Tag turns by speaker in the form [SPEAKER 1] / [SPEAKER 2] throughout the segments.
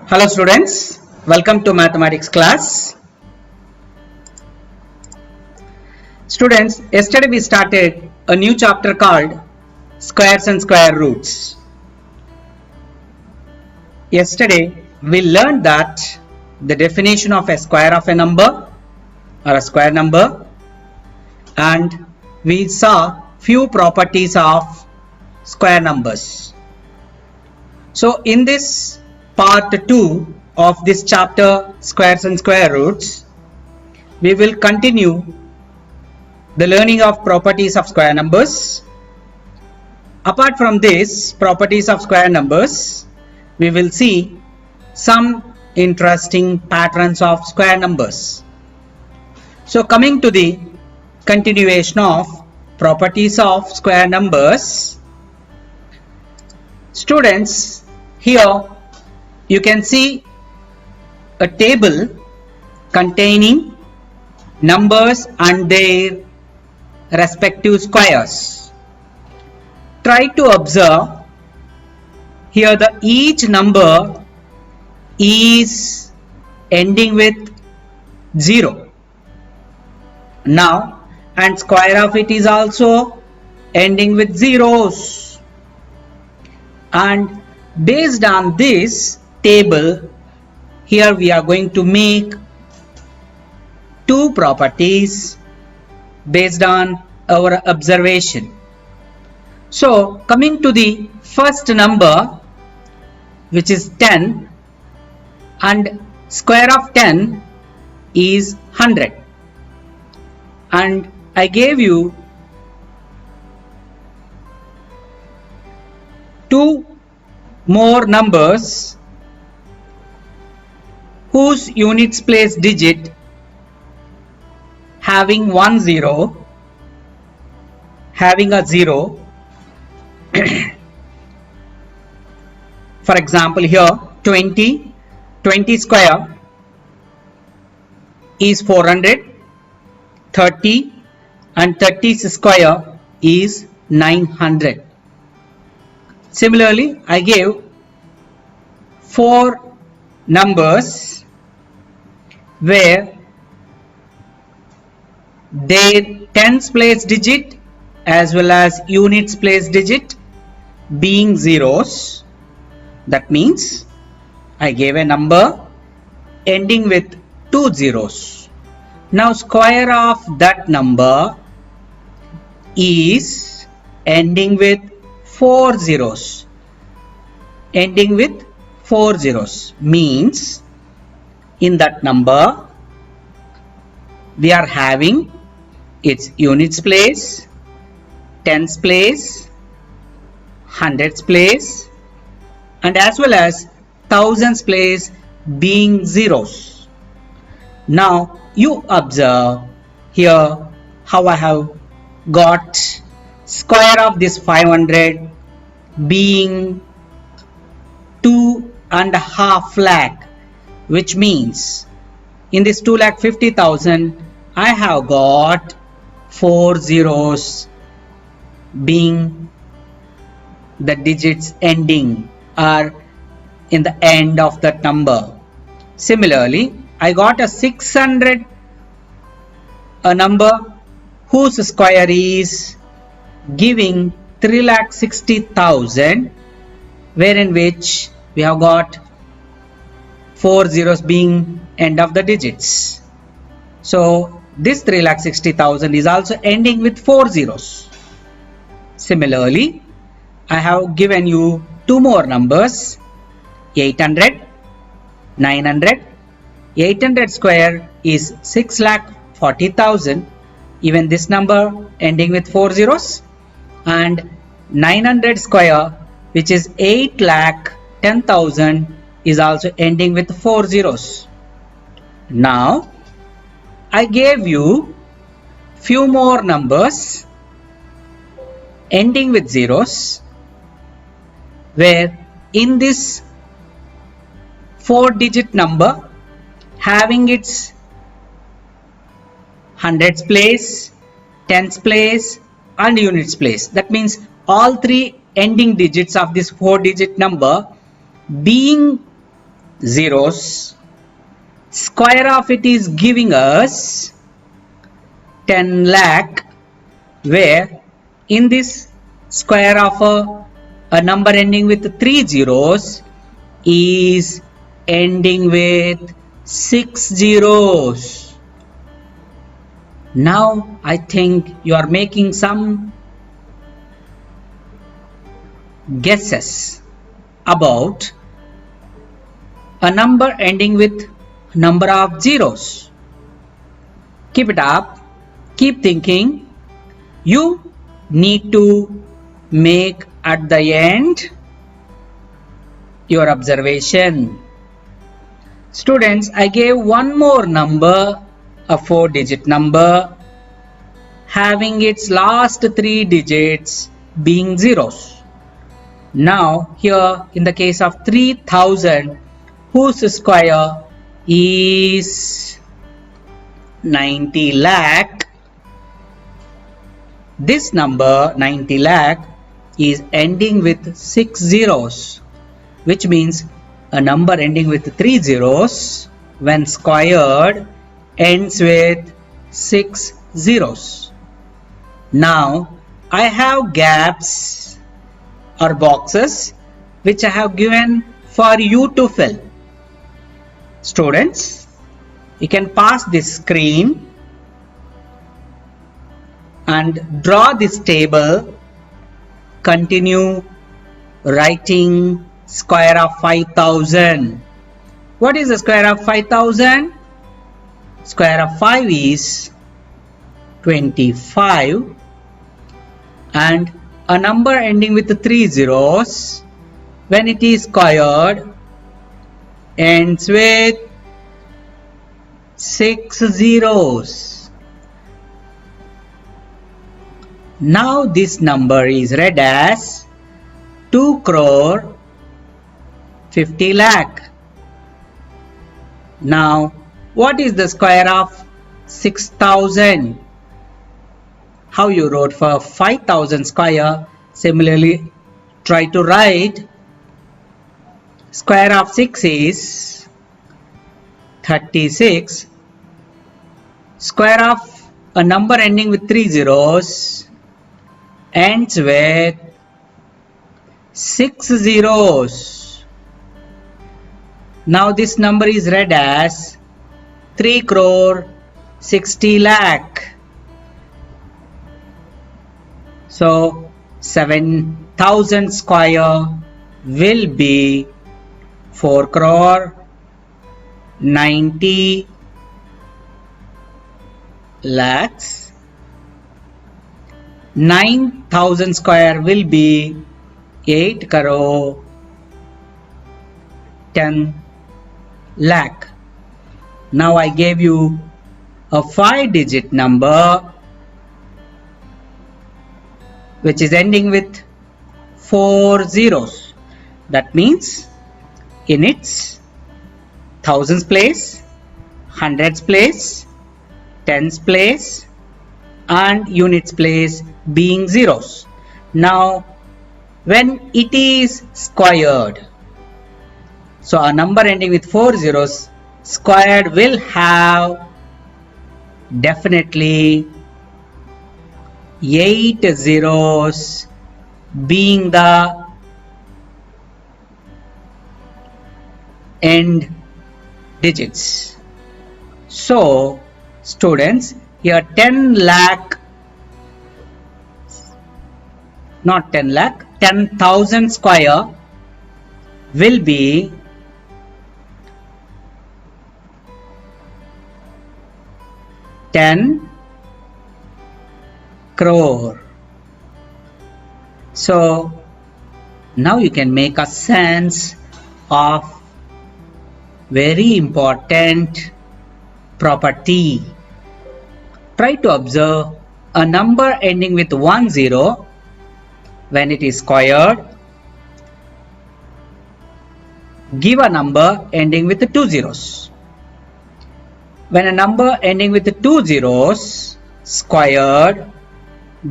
[SPEAKER 1] Hello students, welcome to mathematics class. Students, yesterday we started a new chapter called squares and square roots. Yesterday we learned that the definition of a square of a number or a square number, and we saw few properties of square numbers. So in this part 2 of this chapter squares and square roots, we will continue the learning of properties of square numbers. Apart from this properties of square numbers, we will see some interesting patterns of square numbers. So coming to the continuation of properties of square numbers, students, here you can see a table containing numbers and their respective squares. Try to observe here each number is ending with 0. Now, and square of it is also ending with zeros. And based on this table, here we are going to make two properties based on our observation. So coming to the first number, which is 10, and square of 10 is 100, and I gave you two more numbers whose units place digit having having a 0. For example, here 20 square is 400, 30 and 30 square is 900. Similarly, I gave 4 numbers where their tens place digit as well as units place digit being zeros. That means I gave a number ending with 2 zeros. Now square of that number is ending with 4 zeros. Ending with 4 zeros means in that number we are having its units place, tens place, hundreds place, and as well as thousands place being zeros. Now you observe here how I have got square of this 500 being 2.5 lakh, which means in this 2,50,000 I have got 4 zeros being the digits ending or in the end of that number. Similarly, I got a 600, a number whose square is giving 3,60,000, wherein which we have got 4 zeros being end of the digits. So this 3,60,000 is also ending with 4 zeros. Similarly, I have given you two more numbers, 800, 900. 800 square is 6,40,000. Even this number ending with 4 zeros. And 900 square, which is 8,10,000, is also ending with 4 zeros. Now I gave you few more numbers ending with zeros, where in this 4-digit number having its hundreds place, tens place and units place. That means all three ending digits of this 4-digit number being zeros. Square of it is giving us 10 lakh, where in this square of a number ending with 3 zeros is ending with 6 zeros. Now I think you are making some guesses about a number ending with number of zeros. Keep it up, keep thinking. You need to make at the end your observation. Students, I gave one more number, a 4-digit number, having its last 3 digits being zeros. Now here in the case of 3000, whose square is 90 lakh, this number 90 lakh is ending with 6 zeros, which means a number ending with 3 zeros when squared ends with 6 zeros. Now I have gaps or boxes which I have given for you to fill. Students, you can pass this screen and draw this table. Continue writing square of 5000. What is the square of 5000? Square of 5 is 25, and a number ending with 3 zeros when it is squared ends with 6 zeros. Now this number is read as 2 crore 50 lakh. Now what is the square of 6000? How you wrote for 5000 square, similarly try to write. Square of 6 is 36. Square of a number ending with 3 zeros ends with 6 zeros. Now this number is read as 3 crore 60 lakh. So 7000 square will be 4 crore 90 lakhs. 9000 square will be 8 crore 10 lakh. Now I gave you a 5-digit number which is ending with 4 zeros. That means in its thousands place, hundreds place, tens place and units place being zeros. Now when it is squared, so a number ending with 4 zeros squared will have definitely 8 zeros being the end digits. So students, here 10 lakh, not 10 lakh, 10,000 square will be 10 crore. So now you can make a sense of very important property. Try to observe a number ending with 1 0 when it is squared. Give a number ending with 2 zeros. When a number ending with 2 zeros squared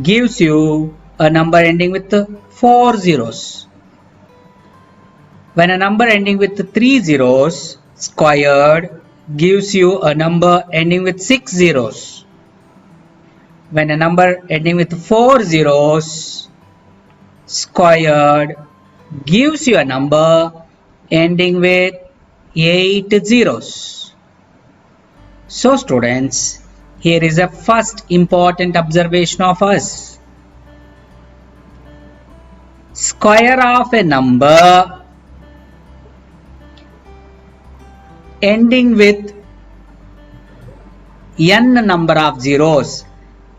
[SPEAKER 1] gives you a number ending with 4 zeros. When a number ending with 3 zeros squared gives you a number ending with 6 zeros. When a number ending with 4 zeros squared gives you a number ending with 8 zeros. So students, here is a first important observation of us. Square of a number ending with n number of zeros.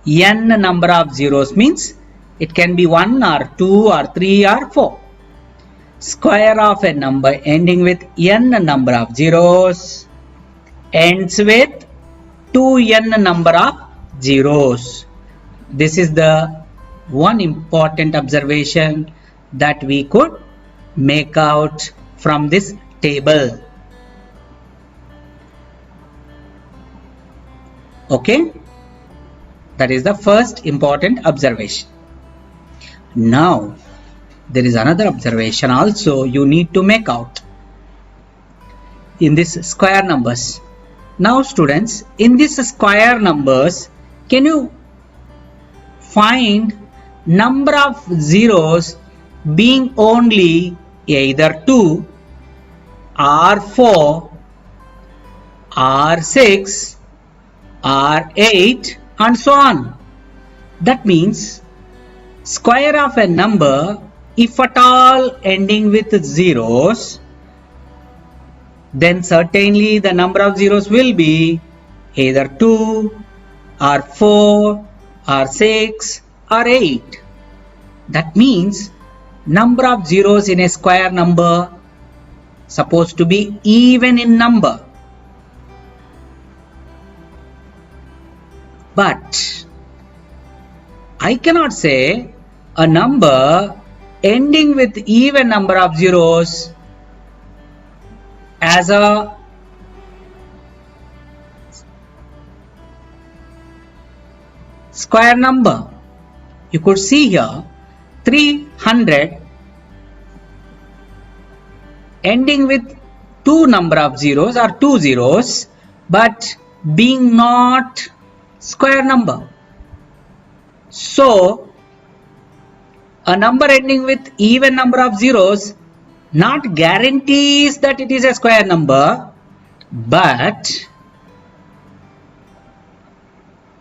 [SPEAKER 1] N number of zeros means it can be 1 or 2 or 3 or 4. Square of a number ending with n number of zeros ends with 2n number of zeros. This is the one important observation that we could make out from this table. Okay, that is the first important observation. Now, there is another observation also you need to make out in this square numbers. Now students, in this square numbers, can you find number of zeros being only either 2 or 4 or 6 or 8 and so on? That means square of a number, if at all ending with zeros, then certainly the number of zeros will be either 2 or 4 or 6 or 8. That means number of zeros in a square number supposed to be even in number. But I cannot say a number ending with even number of zeros as a square number. You could see here 300 ending with 2 number of zeros or 2 zeros, but being not square number. So a number ending with even number of zeros not guarantees that it is a square number, but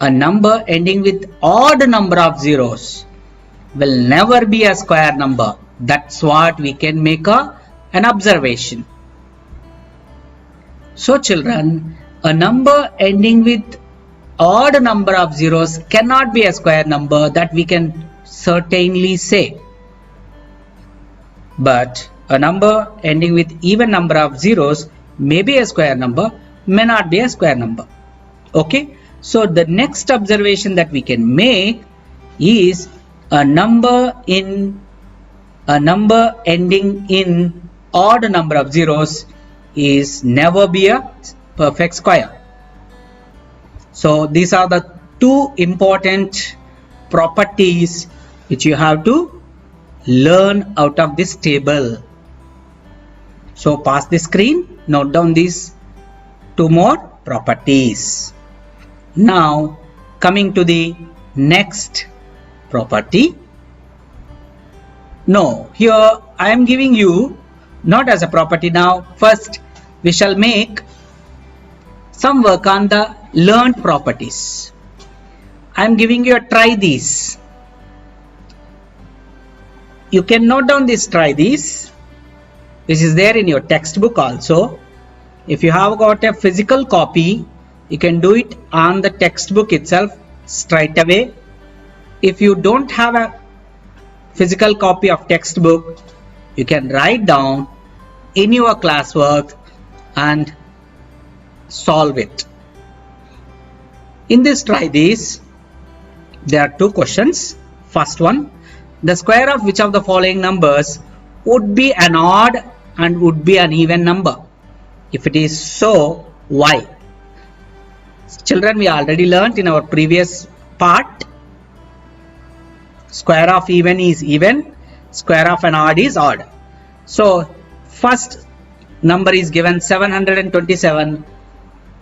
[SPEAKER 1] a number ending with odd number of zeros will never be a square number. That's what we can make an observation. So children, a number ending with odd number of zeros cannot be a square number, that we can certainly say. But a number ending with even number of zeros may be a square number, may not be a square number. Okay, so the next observation that we can make is a number ending in odd number of zeros is never be a perfect square. So these are the two important properties which you have to learn out of this table. So pass the screen, note down these two more properties. Now coming to the next property. No, here I am giving you not as a property. Now first we shall make some work on the learned properties. I am giving you a try these. You can note down this try these. This is there in your textbook also. If you have got a physical copy, you can do it on the textbook itself straight away. If you don't have a physical copy of textbook, you can write down in your classwork and solve it. In this try this, there are two questions. First one, the square of which of the following numbers would be an odd and would be an even number? If it is so, why? Children, we already learnt in our previous part, square of even is even, square of an odd is odd. So first number is given 727.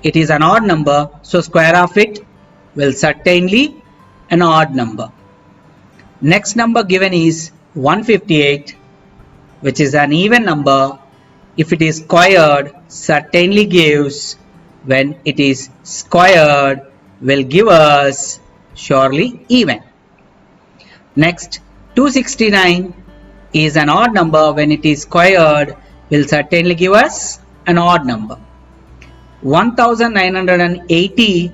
[SPEAKER 1] It is an odd number, so square of it will certainly an odd number. Next number given is 158, which is an even number. If it is squared, certainly gives, when it is squared, will give us surely even. Next, 269 is an odd number. When it is squared, will certainly give us an odd number. 1980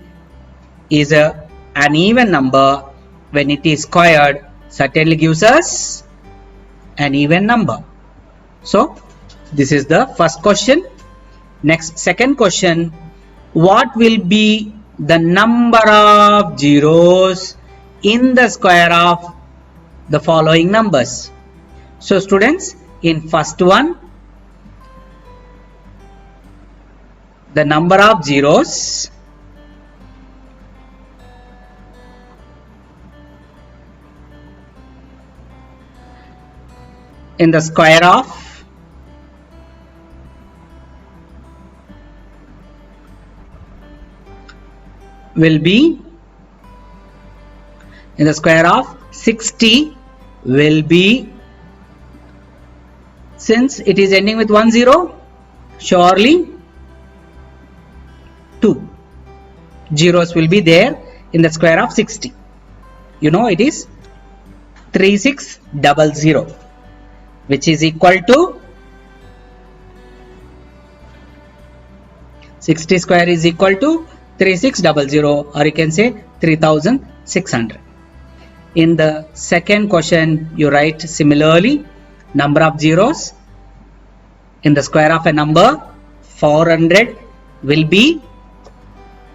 [SPEAKER 1] is an even number. When it is squared, certainly gives us an even number. So this is the first question. Next, second question, what will be the number of zeros in the square of the following numbers? So students, in first one, the number of zeros in the square of will be, in the square of 60 will be, since it is ending with 10, surely 2 zeros will be there in the square of 60. You know it is 3600, which is equal to 60 square is equal to 3600, or you can say 3600. In the second question, you write similarly, number of zeros in the square of a number 400 will be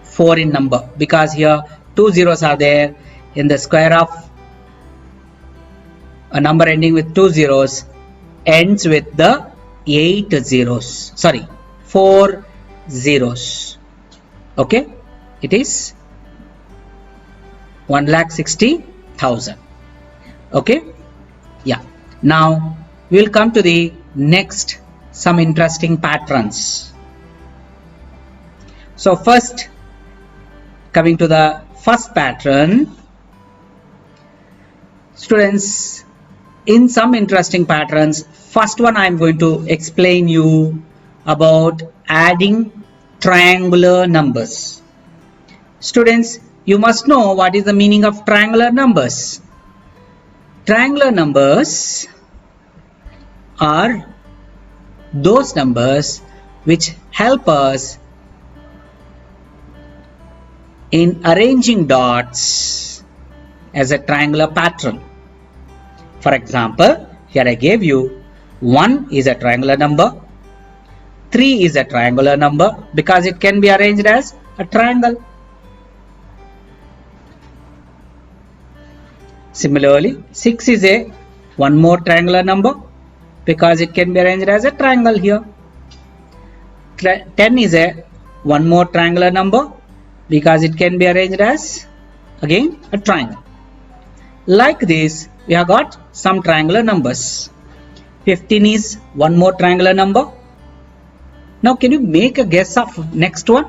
[SPEAKER 1] 4 in number, because here 2 zeros are there. In the square of a number ending with 2 zeros ends with the 8 zeros, sorry, 4 zeros. Okay, it is 1,60,000. Okay, yeah. Now we will come to the next, some interesting patterns. So first, coming to the first pattern, students, in some interesting patterns, first one I am going to explain you about adding triangular numbers. Students, you must know what is the meaning of triangular numbers. Triangular numbers are those numbers which help us in arranging dots as a triangular pattern. For example, here I gave you 1 is a triangular number, 3 is a triangular number because it can be arranged as a triangle. Similarly, 6 is a one more triangular number because it can be arranged as a triangle here. 10 is a one more triangular number because it can be arranged as again a triangle. Like this, we have got some triangular numbers. 15 is one more triangular number. Now can you make a guess of next one?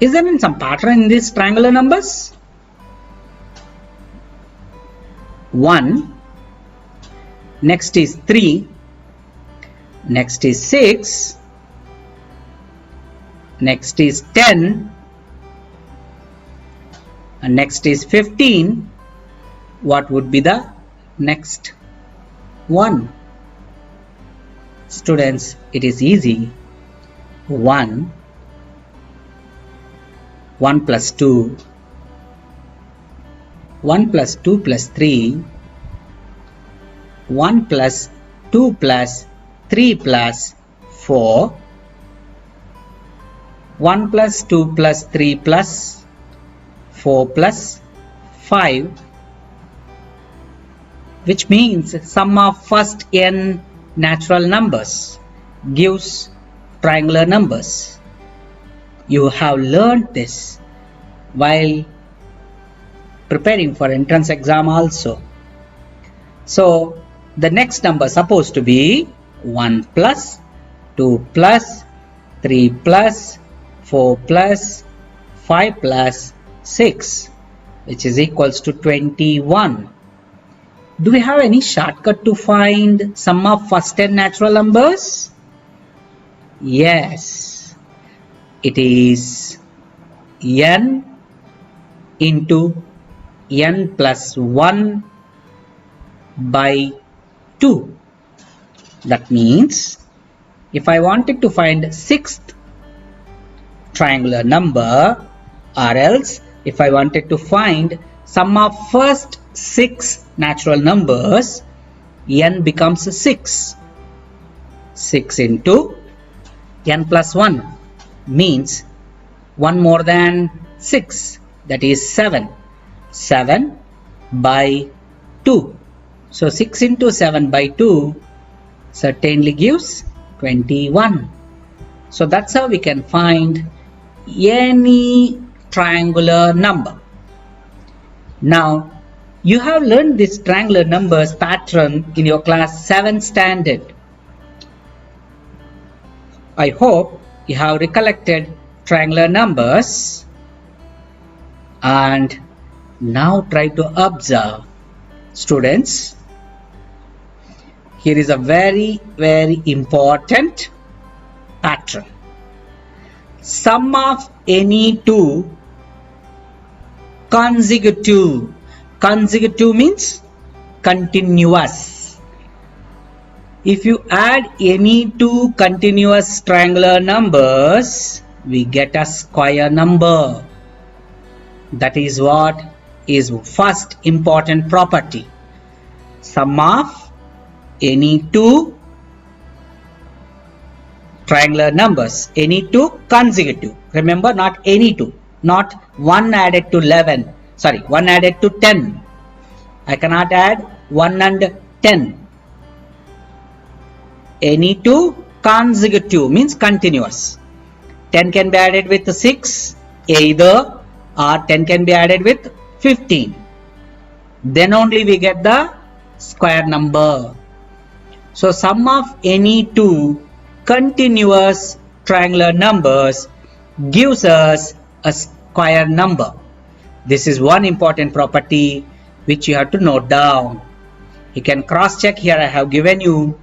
[SPEAKER 1] Is there some pattern in these triangular numbers? 1, next is 3, next is 6, next is 10, and next is 15. What would be the next one? Students, it is easy. 1 plus 2, 1 plus 2 plus 3, 1 plus 2 plus 3 plus 4, 1 plus 2 plus 3 plus 4 plus 5, which means sum of first n natural numbers gives triangular numbers. You have learned this while preparing for entrance exam also. So the next number supposed to be 1 plus, 2 plus, 3 plus, 4 plus, 5 plus 6, which is equals to 21. Do we have any shortcut to find sum of first 10 natural numbers? Yes, it is n into n plus 1 by 2. That means if I wanted to find sixth triangular number, or else if I wanted to find sum of first 6 natural numbers, n becomes 6. 6 into n plus 1 means 1 more than 6, that is 7. 7 by 2. So 6 into 7 by 2 certainly gives 21. So that's how we can find any triangular number. Now, you have learned this triangular numbers pattern in your class 7 standard. I hope you have recollected triangular numbers, and now try to observe. Students, here is a very important pattern. Sum of any two consecutive. Consecutive means continuous. If you add any two continuous triangular numbers, we get a square number. That is what is first important property. Sum of any two triangular numbers, any two consecutive. Remember, not any two, not 1 added to 11, sorry, 1 added to 10. I cannot add 1 and 10. Any two consecutive means continuous. 10 can be added with 6 either, or 10 can be added with 15. Then only we get the square number. So sum of any two continuous triangular numbers gives us a square number. This is one important property which you have to note down. You can cross check here. I have given you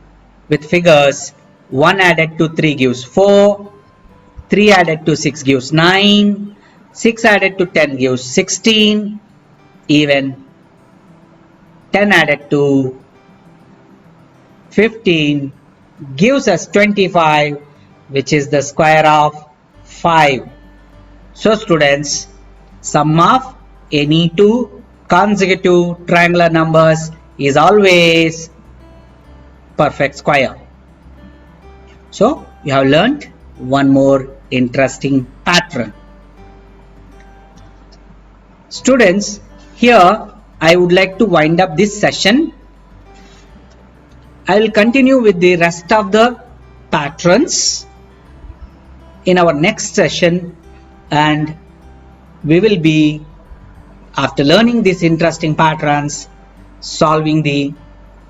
[SPEAKER 1] with figures. 1 added to 3 gives 4, 3 added to 6 gives 9, 6 added to 10 gives 16, even 10 added to 15 gives us 25, which is the square of 5. So students, sum of any two consecutive triangular numbers is always perfect square. So you have learnt one more interesting pattern. Students, here I would like to wind up this session. I will continue with the rest of the patterns in our next session, and we will be, after learning these interesting patterns, solving the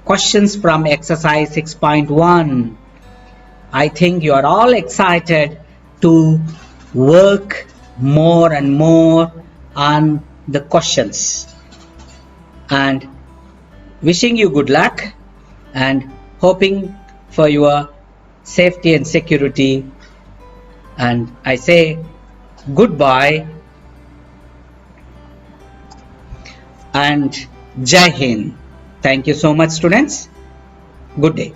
[SPEAKER 1] questions from exercise 6.1. I think you are all excited to work more and more on the questions, and wishing you good luck and hoping for your safety and security. And I say goodbye and Jai Hind. Thank you so much, students. Good day.